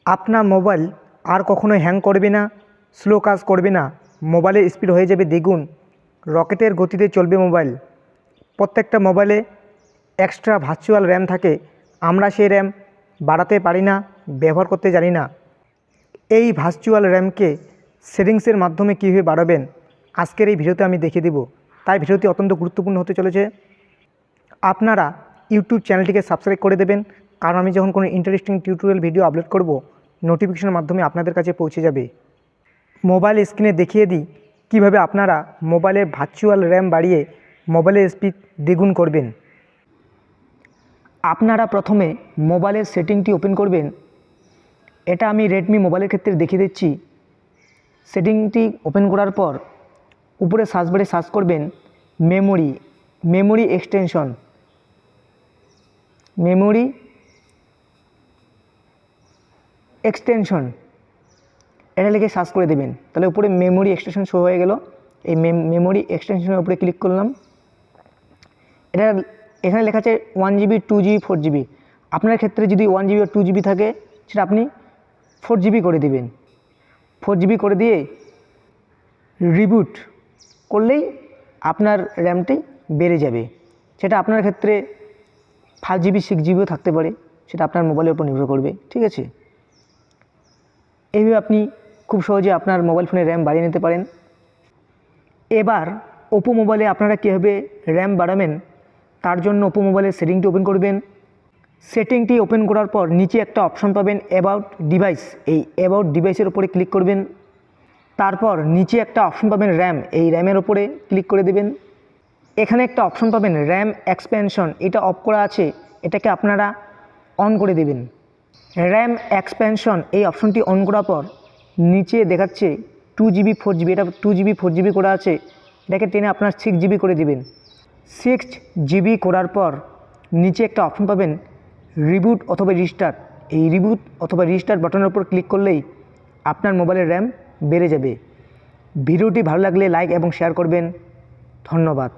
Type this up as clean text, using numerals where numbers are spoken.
আপনার মোবাইল আর কখনোই হ্যাং করবে না, স্লো কাজ করবে না, মোবাইলের স্পিড হয়ে যাবে দ্বিগুণ, রকেটের গতিতে চলবে মোবাইল। প্রত্যেকটা মোবাইলে এক্সট্রা ভার্চুয়াল র্যাম থাকে, আমরা সেই র্যাম বাড়াতে পারি না, ব্যবহার করতে জানি না। এই ভার্চুয়াল র্যামকে সেটিংসের মাধ্যমে কীভাবে বাড়াবেন আজকের এই ভিডিওতে আমি দেখিয়ে দেব। তাই ভিডিওটি অত্যন্ত গুরুত্বপূর্ণ হতে চলেছে। আপনারা ইউটিউব চ্যানেলটিকে সাবস্ক্রাইব করে দেবেন, কারণ আমি যখন কোনো ইন্টারেস্টিং টিউটোরিয়াল ভিডিও আপলোড করব নোটিফিকেশনের মাধ্যমে আপনাদের কাছে পৌঁছে যাবে। মোবাইল স্ক্রিনে দেখিয়ে দিই কীভাবে আপনারা মোবাইলের ভার্চুয়াল র্যাম বাড়িয়ে মোবাইলের স্পিড দ্বিগুণ করবেন। আপনারা প্রথমে মোবাইলের সেটিংটি ওপেন করবেন। এটা আমি রেডমি মোবাইলের ক্ষেত্রে দেখিয়ে দিচ্ছি। সেটিংটি ওপেন করার পর উপরে সার্চ বারে সার্চ করবেন মেমোরি এক্সটেনশন, এটা লিখে সার্চ করে দেবেন। তাহলে উপরে মেমোরি এক্সটেনশন শো হয়ে গেল। এই মেমোরি এক্সটেনশনের উপরে ক্লিক করলাম। এখানে লেখা আছে 1GB 2GB 4GB। আপনার ক্ষেত্রে যদি 1GB বা 2GB থাকে সেটা আপনি 4GB করে দেবেন। 4GB করে দিয়ে রিবুট করলেই আপনার র্যামটি বেড়ে যাবে। সেটা আপনার ক্ষেত্রে 5GB 6GBও থাকতে পারে, সেটা আপনার মোবাইলের উপর নির্ভর করবে। ঠিক আছে, এইভাবে আপনি খুব সহজে আপনার মোবাইল ফোনে র্যাম বাড়িয়ে নিতে পারেন। এবার ওপো মোবাইলে আপনারা কীভাবে র্যাম বাড়াবেন তার জন্য ওপো মোবাইলের সেটিংটি ওপেন করবেন। সেটিংটি ওপেন করার পর নিচে একটা অপশন পাবেন অ্যাবাউট ডিভাইস। এই অ্যাবাউট ডিভাইসের উপরে ক্লিক করবেন। তারপর নিচে একটা অপশন পাবেন র্যাম, এই র্যামের উপরে ক্লিক করে দেবেন। এখানে একটা অপশন পাবেন র্যাম এক্সপ্যানশন, এটা অফ করা আছে, এটাকে আপনারা অন করে দেবেন। র্যাম এক্সপ্যানশন এই অপশনটি অন করার পর নিচে দেখাচ্ছে 2GB 4GB, এটা 2GB 4GB করা আছে, এটাকে টেনে আপনার 6GB করে দেবেন। 6GB করার পর নিচে একটা অপশন পাবেন রিবুট অথবা রিস্টার্ট। এই রিবুট অথবা রিস্টার্ট বাটনের উপর ক্লিক করলেই আপনার মোবাইলের র্যাম বেড়ে যাবে। ভিডিওটি ভালো লাগলে লাইক এবং শেয়ার করবেন। ধন্যবাদ।